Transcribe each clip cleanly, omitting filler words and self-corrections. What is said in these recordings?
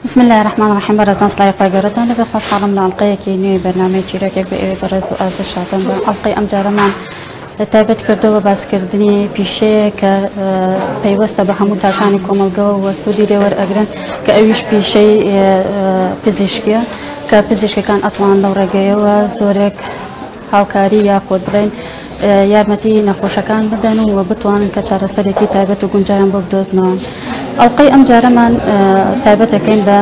بسم الله الرحمن الرحيم. برزان صلاحي قاقرتان لبي خوش حالم لعلقية كينيوي برنامج شراكك بإيوي برز وآز الشاطن بألقي أم جارمان تایبەت کردەوە باسکردنی پیشەیە کە پەیوەستە بە هەموو تاکانی کۆمەلگا و سوودی لێوەرئەگرن کە ئەویش پیشەی پزیشکیە کە پزیشکەکان ئەتوان لەو ڕێگەیەوە زۆرێک هاوکاری یاخۆت بڵێن یارمەتی نەخۆشەکان بدەن و بتوانن کە چارەسەرێکی تایبەت و گونجایان بۆ بدۆزنەوە. ئەڵقەی ئەم جارەمان تایبەت دەکەین بە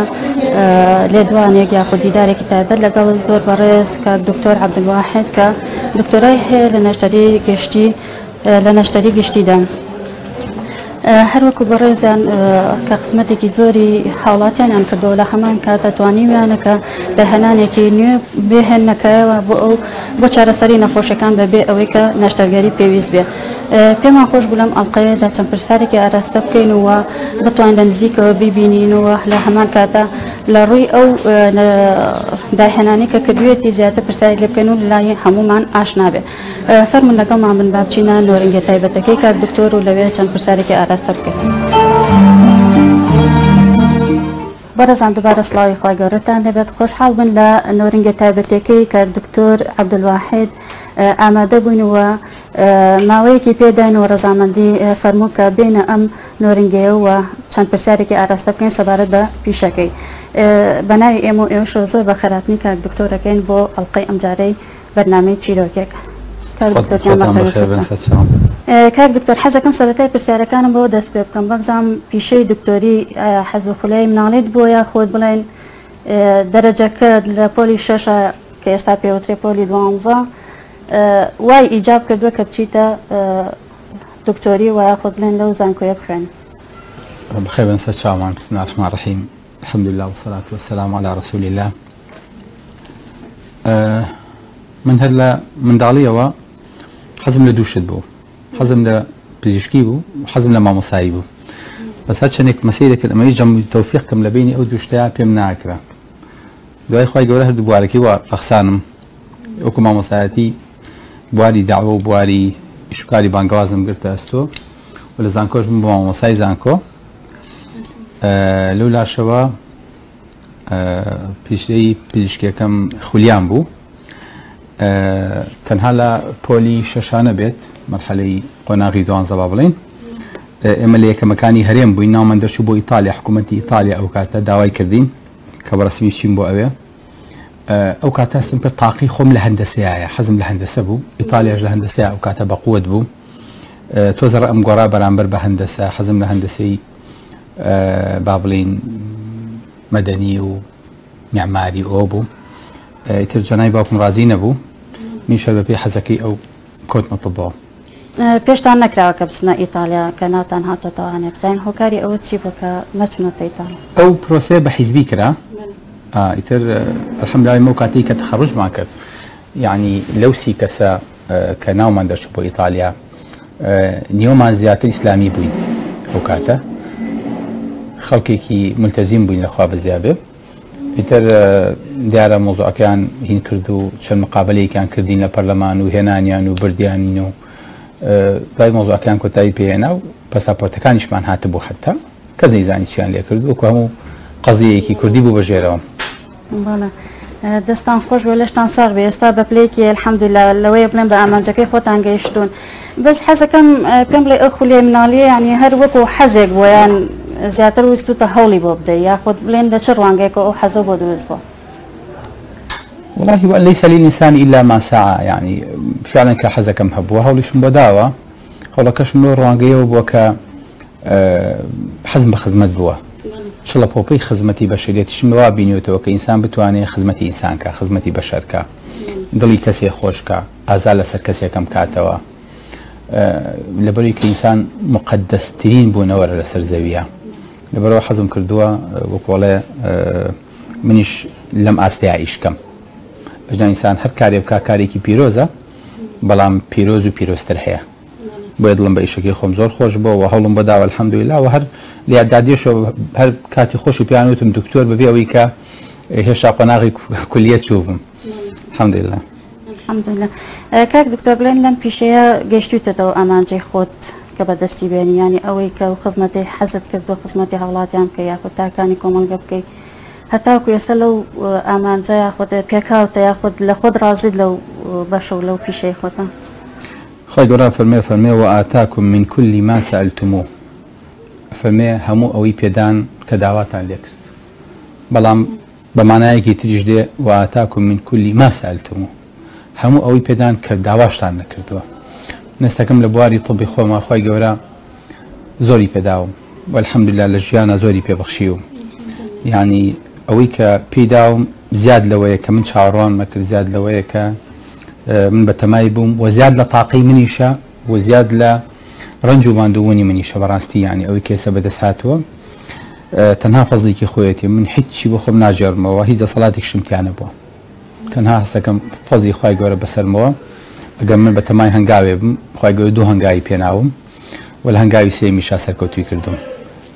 لێدوانێک یاخود دیدارێکی تایبەت لەگەڵ زۆر بەڕێز کە دکتۆر عەبدولواحید کە دکتۆرای هەیە لە نەشتەری گشتیدا. هەروەکو بەڕێزیان کە قسمەتێکی زۆری هاوڵاتیانیان کردەوە لە هەمان کاتە توانیویانە کە داهێنانێکی نوێ بێهێنەکەیەوە بۆ چارەسەری نەخۆشیەکان بەبێ ئەوەی کە نەشتەرگەری پێویست بێ. پێمان خۆش بوو لەم ئەڵقەیەدا چەند پرسیارێکی ئاراستە بکەین و بتوانین لە نزیکەوە بیبینینەوە لە هەمان کاتە لە ڕووی ئەو داهێنانی کە کردوێتی زیاتر پرسیاری لێ بکەین و لای هەمومان ئاشنا بێ. فەرمون لەگەڵمان بن با بچینە نۆرنگە تایبەتەکەی کات دکتۆر و لەوێ چەند پرسیارێکی ئاراستە بکەین. بەرەزان دووبارە سڵاوی خوای گەورەتان لەبێت. خۆشحاڵ بن لە نۆرنگە تایبەتەکەی کە دکتۆر عەبدولواحید ئامادە بووینەوە ماوەیەکی پێداینەوە ڕەزامەندی فەرموو کە بینە ئەم نۆرنگەیەوە چەند پرسیارێکی ئاراستە بکەین سەبارەت بە پیشەکەی. بەناوی ئێمە و ئێوەش زۆر بە خەراتنی کاک دکتۆرەکەین بۆ ئەڵقەی ئەم جارەی بەرنامەی چیرۆکێک. کاک دکتۆر حەزەکەم سەرەتای پرسیارەکانم بۆ دەست پێ بکەم بەبزانم پیشەی دکتۆری حەز و خولای مناڵیت بۆ یا خۆت بڵێن دەرەجەکەت لە پۆلی 6 کە ئێستا پێوترێ پۆلی 12 وای ئیجاب کردووە کە بچیتە دکتۆری وایە خۆت بڵێن لەو زانکۆیە بخوێن. بخير بن ساتشامان. بسم الله الرحمن الرحيم. الحمد لله والصلاة والسلام على رسول الله. من هلا من داڵیەوە حەزم لە دووشت بوو، حەزم لە پزیشکی بوو و حەزم لە مامۆسایی بوو. بەس هەرچەندێک مەسەی دەکرد ئەمەی جەم تەوفیقکەم لە بینی ئەو دووشتەیە پێم ناکرا. دوای خی گەورە هەردوو بوارەکەی وە ڕەخسانم وەکو مامۆسایەتی بواری داوە و بواری ئیشوکاری بانگوازم گرتە ئەستۆ و لە زانکۆش بووم بۆ مامۆسای زانکۆ. لەو لاشەوە پیشەی پزیشکیەکەم خولیان بوو، تەنها لە پۆلی 6 بێت مەرحەلەی قۆناغی 12 با بڵێن. ئێمە لە یەکەمەکانی هەرێم بووین، ناومان دەرچوو بۆ ئیتالیا، حکوومەتی ئیتالیا ئەو کاتە داوای کردین کە بەڕسمی بچین بۆ ئەوێ. ئەو کاتە هەستم کرد تاقی خۆم لە هەندەسەیە، حەزم لە هەندەسە بوو، ئیتالیاش لە هەندەسەیە ئەو کاتە بەقووت بوو. تۆزە ئەم گۆڕا بەرامبەر بە هەندەسە حەزم لە هەندەسەی با بڵین مەدەنی و میعماری ئەوە بوو. ئیتر جەنای باوکم ڕازی نەبوو، میشە بەپێی حەزەکەی ئەو کۆتمە تەبەوە. پێشتان نەکراوە کە بچنە ئیتالیا کە ناتان هاتەتەوانێ بزانین هۆکاری ئەوە چی بوو کە نەچونەتە ئیتالیا؟ ئەو پرۆسەیە بە حیزبی کرا. ئیتر ئەلحەمدولیلا ئێمە کاتەی کە تەخەڕوجمان کرد، یعنی لەو 30 کەسە کە ناومان دەچوو بۆ ئیتالیا نیۆمان زیاتر ئیسلامی بووین. ئەو کاتە خەڵکێکی ملتەزیم بووین لەخوا بەزیابێ. ئیتر دیارە مۆزوعەکەیان هین کرد و چەند مقابلەیەکیان کردین لە پەرلەمان و هێنانیان و بردیانین و دوای مۆزوعەکەیان کۆتایی پێهێنا و پەساپۆرتەکانیشمان هاتە بۆ حتا کەس نەیزانی چیان لێ کرد وەکو هەموو قەزیەیەکی کوردی بوو بەژێرەوە. دەستان خۆش بێ لەشتان ساغ بێ ئێستا بە پلەیەکی ئەلحەمدولیلا لەوەیە بڵێن بە ئامانجەکەی خۆتان گەیشتون. بەس حەزەکەم پێم بڵێ ئەو خولیای مناڵیە یعنی هەر وەکو حەزێک بووە یان زیاتر ویستوتە هەوڵی بۆ بدەی یاخۆت بڵێن لە چ ڕوانگەیەکە ئەو حەزە بۆ دروست بووە؟ والله ليس للإنسان إلا ما سعى، يعني فعلا كحزكم هبوه هوليشم بداوة هولا كشم لو روانجيو بوكا حزم بخدمت بوه شاء الله بوبي خدمتي بشريتي شموا بينيوتو كإنسان بتواني خدمتي إنسان كخدمتي بشر كا ضلي كسي خوش كا أزال سر كسي كم كاتوا لبري كإنسان مقدس ترين بونور لسر زاوية لبرو حزم كردوا وكولا منيش لم أستعيش كم بجنا إنسان هر كاري بكا كاريكي بيروزا بلام بيروز و بيروزتر هيا بيضلم بإيشكي خوم زور خوش بو وهولم بداو الحمد لله وهر ليعداديشو هر كاتي خوش بيانوتم دكتور ببي أويكا هشا قناغي كلية شوفهم الحمد لله. الحمد لله. كاك دكتور بلين لم في شيء جشتو تدو أمان جي خوت كبدستي بيني يعني أويكا وخدمتي حزت كردو خدمتي هولاتي عم كي ياخد تاكاني كومن قبكي هەتاکو ئێستا لەو ئامانجە یاخود پێکاوتە یاخود لە خۆت ڕازیت لەو بەشە و لەو پیشەی خۆتە؟ خی گەورە فەرمێ وآتاکم من كل ما سألتموه فەرمێ هەموو ئەوەی پێدان کە داواتان لێ کرد بەڵام بەمانایەکی تریش دێ وآتاکم من كل ما سألتموه هەموو ئەوەی پێدان کە داواشتان نەکردووە. نستەکەم لە بواری طبی خۆما خی گەورە زۆری پێداوم والحەمدولله لە ژیانە زۆری پێبەخشیوم، یعنی ئەوەی کە پێداوم زیاد لەوەیە کە من چاوەڕوان مەکرد، زیاد لەوەیە کە من بەتەمای بووم و زیاد لە تاقی منیشە و زیاد لە ڕنج و ماندوونی منیشە بەڕاستی، یعنی ئەوەی کێسە بەدەست هاتووە تەنها فەزڵێکی خۆیەتی من هیچی بۆ خۆم ناژێڕمەوە، هیچ دەسەڵاتێک شتیانە بووە، تەنها هەستەکەم فەزڵی خی گەورە بەسەرمەوە. ئەگەر من بەتەمای هەنگاوێ بم خی گەورە دوو هەنگاوی پێناوم و لە هەنگاوی سێمیشا سەرکەوتوی کردم،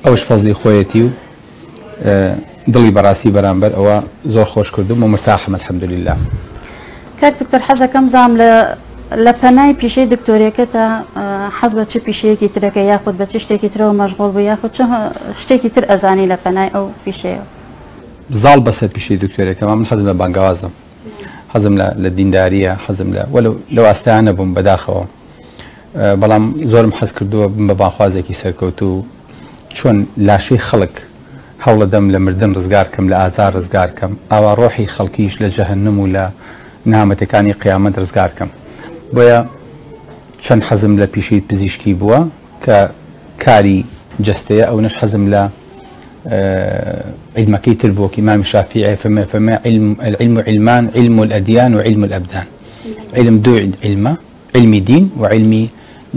ئەوش فەزڵی خۆیەتی و دڵی بەڕاستی بەرامبەر ئەوە زۆر خۆش کردم و مرتاحم الحەمدولله. کاک دکتۆر حەزەکەم زانم لە پەنای پیشەی دکتۆریەکەتە حەز بە چ پیشەیەکی ترەکە یاخود بە چ شتێکی ترەوە مەشغوڵ بوو یاخود چ شتێکی تر ئەزانی لە پەنای ئەو پیشەیە؟ زاڵ بەسەر پیشەی دکتۆریەکەم من حەزم لە بانگەوازم، حەزم لە دینداریە، حەزم لەو ئاستانە بووم بەداخەوە، بەڵام زۆرم حەز کردووە بم بە باخوازێکی سەرکەوت و چۆن لاشەی خەڵک هەوڵە دەم لە مردن ڕزگار کەم، لە ئازار ڕزگار کەم، ئاوا ڕۆحی خەڵکیش لە جەهەنەم و لە نامەتەکانی قیامەت ڕزگار کەم. بۆیە چەند حەزم لە پیشەی پزیشکی بووە کە کاری جەستەیە، ئەو نەش حەزم لە علمەکەی تر بووە کە ئیمامی شافیعی فەرمێ العلم علمان، علم الأديان وعلم الأبدان. علم دوو علمە، علمی دین و علمی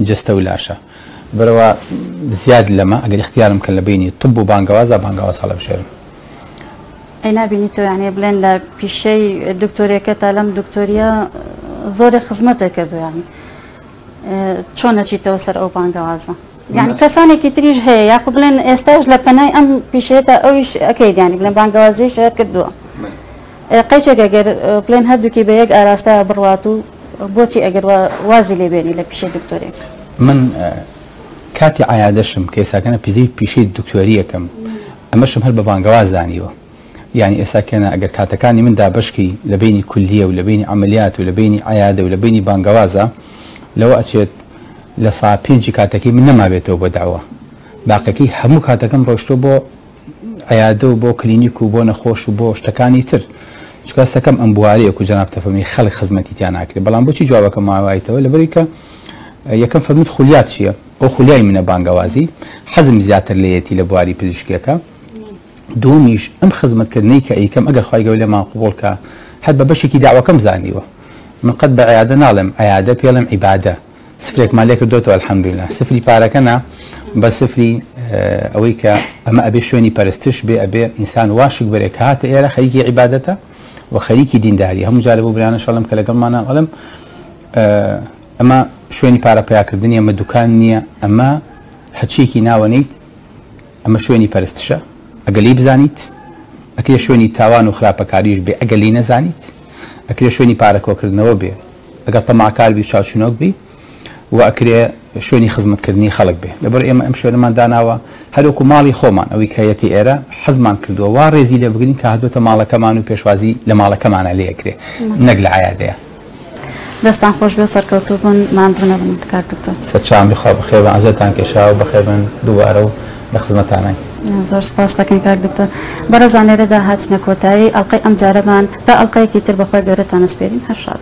جەستە و لاشە. بەرەوە زیاد لەمە ئەگەر اختیارم کە لە بینی طب و بانگەوازە بانگەواز هەڵە بشێرم. ئەی نابینیتەوە یعنی بڵێن لە پیشەی دکتۆریەکەتە لەم دکتۆریە زۆری خزمەتە کردو، یعنی چۆن نەچیتەوە سەر ئەو بانگەوازە؟ یعنی کەسانێکی تریش هەیە یاخود بڵێن ئێستاش لە پەنای ئەم پیشەیەتە ئەویش ئەەکەیت، یعنی بڵێن بانگەوازی شێت کردووە قەیچێک ئەگەر بڵێن هەردووکی بە یەک ئاراستە بڕوات و بۆچی ئەگەر وازی لێبێنی لە پیشەی دکتۆریەکە؟ من کاتی عیادەشم کە ئێستاکەنە پیشەی دکتۆریەکەم ئەمەشم هەر بە بانگەواز زانیوە، یعنی ئێستاکەنە ئەگەر کاتەکانی مندا بەشکی لە بینی کولیە و لە بینی عملیات و لە بینی عیادە و لە بینی بانگەوازە لەوە ئەچێت لە سا پێنجی کاتەکەی من نەمابێتەوە بۆ داوە، باقیەکەی هەموو کاتەکەم ڕۆشتۆ بۆ عیادە و بۆ کلینیک و بۆ نەخۆش و بۆ شتەکانی تر، چکە ئەستەکەم ئەم بوارەیەک و جەناب تەفەرمی خەڵک خزمەتیتیان ناکرێت. بەڵام بۆچی جوابەکە ماوایتەوە لەبەری کە یەکەم فەرمووت خولیات چییە؟ ئەو خولیای منە بانگەوازی، حەزم زیاتر لەیەتی لە بواری پزیشکیەکە. دومیش ئەم خزمەتکردنەی کە ئەیکەم ئەگەر خی گەورە لێمان قبوڵ کە هەر بە بەشێکی داواکەم زانیوە، من قەت بە عیادە ناڵێم، عیادە پێڵێم عیبادە، سفرێکمان لێ کردوتەوە الحەمدولله، سفری پارەکەنا بە سفری ئەوەی کە ئەمە ئەبێ شوێنی پەرستش بێ، ئەبێ ئینسان واشک بەرێ کە هاتە ئێرە خەریکی عیبادەتە و خەریکی دینداری. هەموو جارە بۆ برانە شەڵم کە لەگەڵمانە ئەڵێم ئەمە شوێنی پارەپیاکردنی، ئەمە دوکان نییە، ئەمە هەچیەکی ناوەنیت، ئەمە شوێنی پەرستشە، ئەگەلی بزانیت، ئەکرێ شوێنی تاوان و خراپەکاریش بێ ئەگەلی نەزانیت، ئەکرێ شوێنی پارەکۆکردنەوە بێ ئەگەر تەماعکار بی چاوچونۆک بی و ئەکرێ شوێنی خزمەتکردنی خەڵک بێ. لەبەر ئێمە ئەم شوێنەمان داناوە هەروەکو ماڵی خۆمان، ئەوەی کە هەیەتی ئێرە حەزمان کردووە وا ڕێزی لێ بگرین کە هاتوۆتە ماڵەکەمان و پێشوازی لە ماڵەکەمانە لێ ئەکرێ نەک لە عیادەیە. دەستان خۆش بێ سەرکەوتوو بن، ماندوو نەبن کاک دکتۆر. سەرچاوم بخوا بەخێر بن، ئازێتان کێشاوە بەخێر بن دووبارە و لە خزمەتانای. زۆر سپاس دەکەین کاک دکتۆر. بەڕێزان لێرەدا هاتنە کۆتایی ئەڵقەی ئەم جارەمان تا ئەڵقەیەکی تر بەخۆی گەورەتان ئەسپێرین. هەر شاد.